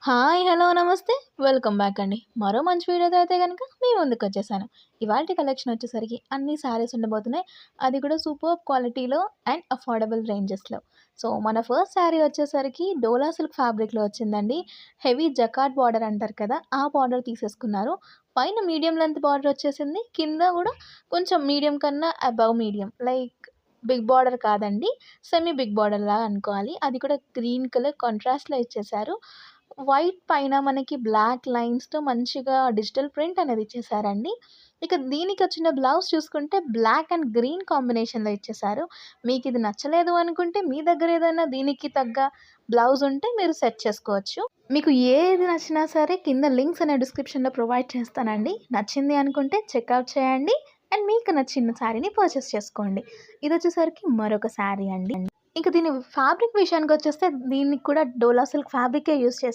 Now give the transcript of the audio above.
Hi! Hello! నమస్తే. Welcome back అండి. మరో మంచి వీడియోతో అయితే గనుక మీ ముందుకొచ్చేసాను. ఇవాల్టి కలెక్షన్ వచ్చేసరికి అన్ని శారీస్ ఉండబోతున్నాయి. అది కూడా సూపర్బ్ క్వాలిటీలో అండ్ అఫోర్డబుల్ రేంజెస్‌లో. సో, మన ఫస్ట్ శారీ వచ్చేసరికి డోలా సిల్క్ ఫ్యాబ్రిక్‌లో వచ్చిందండి. హెవీ జకార్డ్ బార్డర్ అంటారు కదా! ఆ బార్డర్ తీసేసుకున్నారు. పైన మీడియం లెంత్ బార్డర్ వచ్చేసింది. కింద కూడా కొంచెం మీడియం కన్నా above medium like big border కాదండి. సెమీ బిగ్ బార్డర్‌లాగా అనుకోవాలి. అది కూడా గ్రీన్ కలర్ కాంట్రాస్ట్‌లో ఇచ్చేశారు. వైట్ పైన మనకి బ్లాక్ లైన్స్‌తో మంచిగా డిజిటల్ ప్రింట్ అనేది ఇచ్చేసారండి. ఇక దీనికొచ్చిన బ్లౌజ్ చూసుకుంటే బ్లాక్ అండ్ గ్రీన్ కాంబినేషన్‌లో ఇచ్చేసారు. మీకిది నచ్చలేదు అనుకుంటే మీ దగ్గర ఏదైనా దీనికి తగ్గ బ్లౌజ్ ఉంటే మీరు సెట్ చేసుకోవచ్చు. మీకు ఏది నచ్చినా సరే కింద లింక్స్ అనేవి డిస్క్రిప్షన్‌లో ప్రొవైడ్ చేస్తానండి. నచ్చింది అనుకుంటే చెక్‌ఔట్ చేయండి. అండ్ మీకు నచ్చిన శారీని పర్చేస్ చేసుకోండి. ఇదొచ్చేసరికి మరొక శారీ అండి. ఇంక దీని ఫ్యాబ్రిక్ విషయానికొచ్చేస్తే దీనికి కూడా డోలా సిల్క్ ఫ్యాబ్రికే యూజ్ చేశారు.